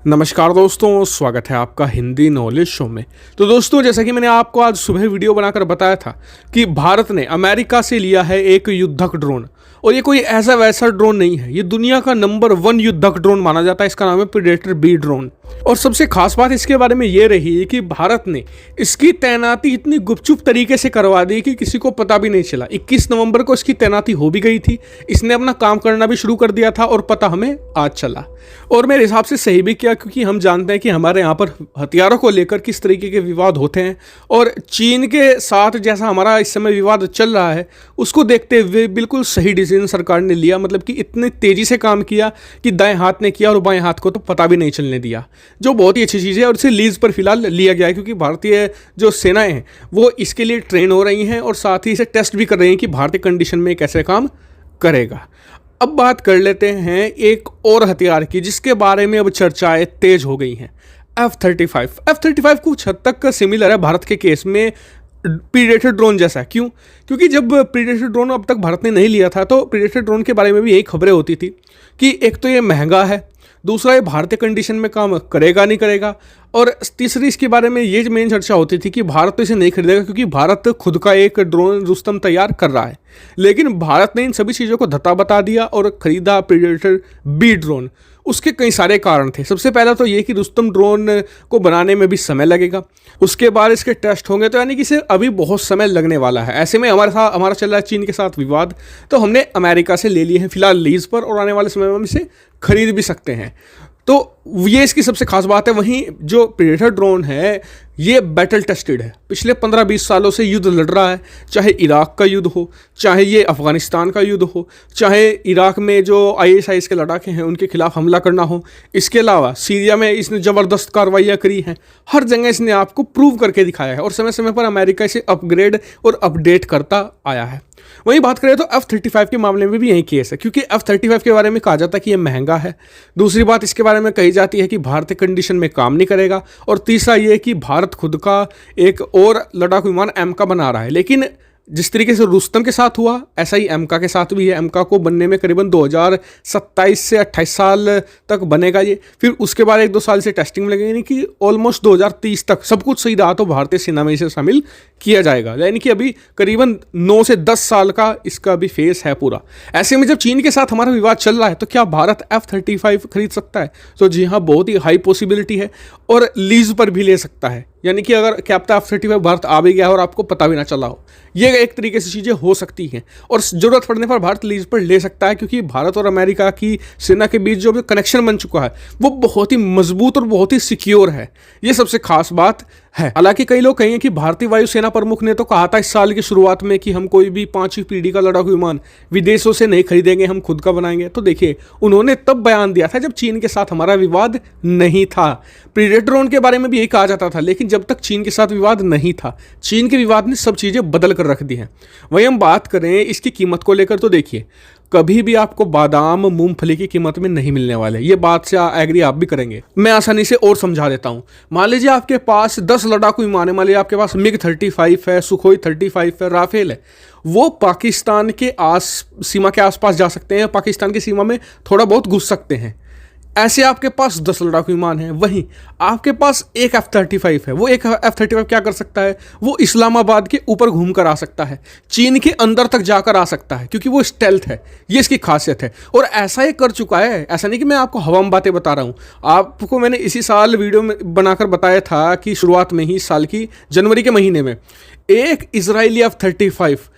नमस्कार दोस्तों, स्वागत है आपका हिंदी नॉलेज शो में। तो दोस्तों, जैसा कि मैंने आपको आज सुबह वीडियो बनाकर बताया था कि भारत ने अमेरिका से लिया है एक युद्धक ड्रोन, और ये कोई ऐसा वैसा ड्रोन नहीं है। ये दुनिया का नंबर 1 युद्धक ड्रोन माना जाता है। इसका नाम है प्रेडेटर बी ड्रोन। और सबसे खास बात इसके बारे में ये रही कि भारत ने इसकी तैनाती इतनी गुपचुप तरीके से करवा दी कि किसी को पता भी नहीं चला। 21 नवंबर को इसकी तैनाती हो भी गई थी, इसने अपना काम करना भी शुरू कर दिया था और पता हमें आज चला। और मेरे हिसाब से सही भी किया, क्योंकि हम जानते हैं कि हमारे यहाँ पर हथियारों को लेकर किस तरीके के विवाद होते हैं, और चीन के साथ जैसा हमारा इस समय विवाद चल रहा है उसको देखते हुए बिल्कुल सही डिसीजन सरकार ने लिया। मतलब कि इतनी तेज़ी से काम किया कि दाएं हाथ ने किया और बाएं हाथ को तो पता भी नहीं चलने दिया, जो बहुत ही अच्छी चीज़ है। और इसे लीज पर फिलहाल लिया गया है, क्योंकि भारतीय जो सेनाएं हैं वो इसके लिए ट्रेन हो रही हैं और साथ ही इसे टेस्ट भी कर रही हैं कि भारतीय कंडीशन में कैसे काम करेगा। अब बात कर लेते हैं एक और हथियार की, जिसके बारे में अब चर्चाएं तेज हो गई हैं। F-35 F-35 कुछ हद तक सिमिलर है भारत के केस में प्रीडेटर ड्रोन जैसा। क्यों? क्योंकि जब प्रीडेटर ड्रोन अब तक भारत ने नहीं लिया था तो प्रीडेटर ड्रोन के बारे में भी यही खबरें होती थी कि एक तो ये महंगा है, दूसरा ये भारतीय कंडीशन में काम करेगा नहीं करेगा, और तीसरी इसके बारे में ये मेन चर्चा होती थी कि भारत तो इसे नहीं खरीदेगा क्योंकि भारत खुद का एक ड्रोन रुस्तम तैयार कर रहा है। लेकिन भारत ने इन सभी चीज़ों को धत्ता बता दिया और खरीदा प्रेडेटर बी ड्रोन। उसके कई सारे कारण थे। सबसे पहला तो ये कि रुस्तम ड्रोन को बनाने में भी समय लगेगा, उसके बाद इसके टेस्ट होंगे, तो यानी कि इसे अभी बहुत समय लगने वाला है। ऐसे में हमारा चल रहा है चीन के साथ विवाद, तो हमने अमेरिका से ले लिए हैं फिलहाल लीज पर, और आने वाले समय में हम इसे खरीद भी सकते हैं। तो ये इसकी सबसे खास बात है। वहीं जो प्रेडेटर ड्रोन है ये बैटल टेस्टेड है, पिछले 15-20 सालों से युद्ध लड़ रहा है, चाहे इराक का युद्ध हो, चाहे ये अफगानिस्तान का युद्ध हो, चाहे इराक में जो ISIS के लड़ाके हैं उनके खिलाफ हमला करना हो, इसके अलावा सीरिया में इसने ज़बरदस्त कार्रवाइयाँ करी हैं। हर जगह इसने आपको प्रूव करके दिखाया है और समय समय पर अमेरिका इसे अपग्रेड और अपडेट करता आया है। वहीं बात करें तो F-35 के मामले में भी यही केस है, क्योंकि F-35 के बारे में कहा जाता है कि ये महंगा है, दूसरी बात इसके बारे में कही जाती है कि भारतीय कंडीशन में काम नहीं करेगा, और तीसरा ये कि भारत खुद का एक और लड़ाकू विमान एमका बना रहा है। लेकिन जिस तरीके से रुस्तम के साथ हुआ ऐसा ही एमका के साथ भी है। एमका को बनने में करीबन 2027 से 28 साल तक बनेगा ये, फिर उसके बाद 1-2 साल से टेस्टिंग में लगेगी, यानी कि ऑलमोस्ट 2030 तक सब कुछ सही रहा तो भारतीय सेना में इसे शामिल किया जाएगा। यानी कि अभी करीबन 9 से 10 साल का इसका भी फेस है पूरा। ऐसे में जब चीन के साथ हमारा विवाद चल रहा है तो क्या भारत F-35 खरीद सकता है? तो जी हाँ, बहुत ही हाई पॉसिबिलिटी है, और लीज पर भी ले सकता है। यानी कि अगर क्या पता F-35 भारत आ भी गया और आपको पता भी ना चला हो, ये एक तरीके से चीज़ें हो सकती हैं। और ज़रूरत पड़ने पर भारत लीज पर ले सकता है, क्योंकि भारत और अमेरिका की सेना के बीच जो भी कनेक्शन बन चुका है वो बहुत ही मजबूत और बहुत ही सिक्योर है। ये सबसे खास बात है। हालांकि कई लोग कहेंगे कि भारतीय वायुसेना प्रमुख ने तो कहा था इस साल की शुरुआत में कि हम कोई भी 5वीं पीढ़ी का लड़ाकू विमान विदेशों से नहीं खरीदेंगे, हम खुद का बनाएंगे। तो देखिए, उन्होंने तब बयान दिया था जब चीन के साथ हमारा विवाद नहीं था। प्रेडेटर ड्रोन के बारे में भी यही कहा जाता था, लेकिन जब तक चीन के साथ विवाद नहीं था, चीन के विवाद ने सब चीज़ें बदल कर रख दी हैं। वहीं हम बात करें इसकी कीमत को लेकर, तो देखिए, कभी भी आपको बादाम मूंगफली की कीमत में नहीं मिलने वाले। ये बात से एग्री आप भी करेंगे। मैं आसानी से और समझा देता हूं। मान लीजिए आपके पास 10 लड़ाकू विमान है, मान लीजिए आपके पास MiG-35 है, सुखोई 35 है, राफेल है। वो पाकिस्तान के सीमा के आसपास जा सकते हैं, पाकिस्तान की सीमा में थोड़ा बहुत घुस सकते हैं। ऐसे आपके पास 10 लड़ाकू विमान हैं। वहीं आपके पास एक F-35 है। वो एक F-35 क्या कर सकता है? वो इस्लामाबाद के ऊपर घूम कर आ सकता है, चीन के अंदर तक जाकर आ सकता है, क्योंकि वो स्टेल्थ है। ये इसकी खासियत है, और ऐसा ये कर चुका है। ऐसा नहीं कि मैं आपको हवा में बातें बता रहा हूँ। आपको मैंने इसी साल वीडियो में बनाकर बताया था कि शुरुआत में ही, साल की जनवरी के महीने में, एक इजरायली F-35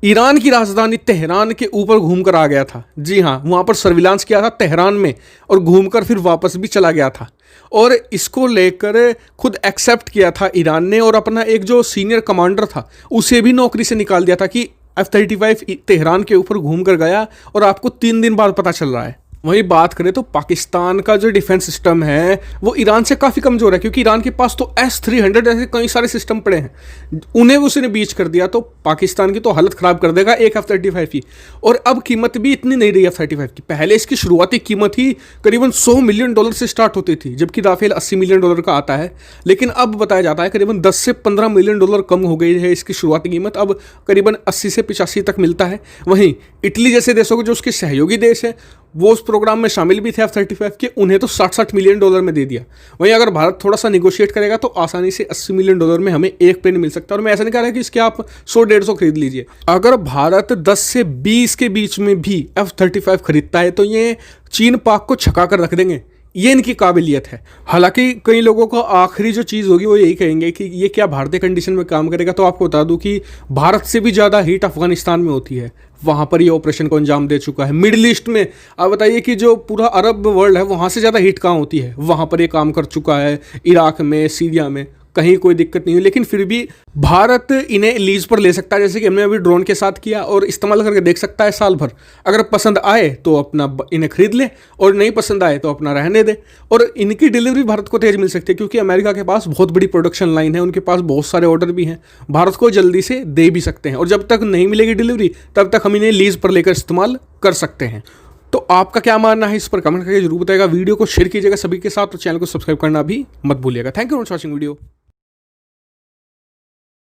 ईरान की राजधानी तेहरान के ऊपर घूमकर आ गया था। जी हाँ, वहाँ पर सर्विलांस किया था तेहरान में, और घूमकर फिर वापस भी चला गया था। और इसको लेकर खुद एक्सेप्ट किया था ईरान ने, और अपना एक जो सीनियर कमांडर था उसे भी नौकरी से निकाल दिया था कि F-35 तेहरान के ऊपर घूम कर गया, और आपको 3 दिन बाद पता चल रहा है। वहीं बात करें तो पाकिस्तान का जो डिफेंस सिस्टम है वो ईरान से काफ़ी कमज़ोर है, क्योंकि ईरान के पास तो S-300 ऐसे कई सारे सिस्टम पड़े हैं। उन्हें उसने बीच कर दिया तो पाकिस्तान की तो हालत ख़राब कर देगा एक F-35 की। और अब कीमत भी इतनी नहीं रही F-35 की। पहले इसकी शुरुआती कीमत ही करीबन $100 मिलियन से स्टार्ट होती थी, जबकि राफेल $80 मिलियन का आता है। लेकिन अब बताया जाता है करीबन 10 से 15 मिलियन डॉलर कम हो गई है इसकी शुरुआती कीमत, अब करीबन 80 से 85 तक मिलता है। वहीं इटली जैसे देशों के जो उसके सहयोगी देश हैं वो उस प्रोग्राम में शामिल भी थे F-35 के, उन्हें तो 60-60 मिलियन डॉलर में दे दिया। वहीं अगर भारत थोड़ा सा निगोशिएट करेगा तो आसानी से 80 मिलियन डॉलर में हमें एक प्लेन मिल सकता है। और मैं ऐसा नहीं कह रहा कि इसके आप 100-150 खरीद लीजिए। अगर भारत 10 से 20 के बीच में भी F-35 खरीदता है तो ये चीन पाक को छका कर रख देंगे, ये इनकी काबिलियत है। हालांकि कई लोगों को आखिरी जो चीज़ होगी वो यही कहेंगे कि ये क्या भारतीय कंडीशन में काम करेगा। तो आपको बता दूं कि भारत से भी ज़्यादा हीट अफगानिस्तान में होती है, वहाँ पर ये ऑपरेशन को अंजाम दे चुका है। मिडिल ईस्ट में आप बताइए कि जो पूरा अरब वर्ल्ड है वहाँ से ज़्यादा हीट कहाँ होती है, वहाँ पर ये काम कर चुका है। इराक में, सीरिया में कहीं कोई दिक्कत नहीं है। लेकिन फिर भी भारत इन्हें लीज पर ले सकता है, जैसे कि हमने अभी ड्रोन के साथ किया, और इस्तेमाल करके देख सकता है साल भर। अगर पसंद आए तो अपना इन्हें खरीद ले, और नहीं पसंद आए तो अपना रहने दे। और इनकी डिलीवरी भारत को तेज मिल सकती है, क्योंकि अमेरिका के पास बहुत बड़ी प्रोडक्शन लाइन है, उनके पास बहुत सारे ऑर्डर भी हैं, भारत को जल्दी से दे भी सकते हैं। और जब तक नहीं मिलेगी डिलीवरी तब तक हम इन्हें लीज पर लेकर इस्तेमाल कर सकते हैं। तो आपका क्या मानना है इस पर कमेंट करके जरूर बताइएगा। वीडियो को शेयर कीजिएगा सभी के साथ, और चैनल को सब्सक्राइब करना भी मत भूलिएगा। Thank you for watching video.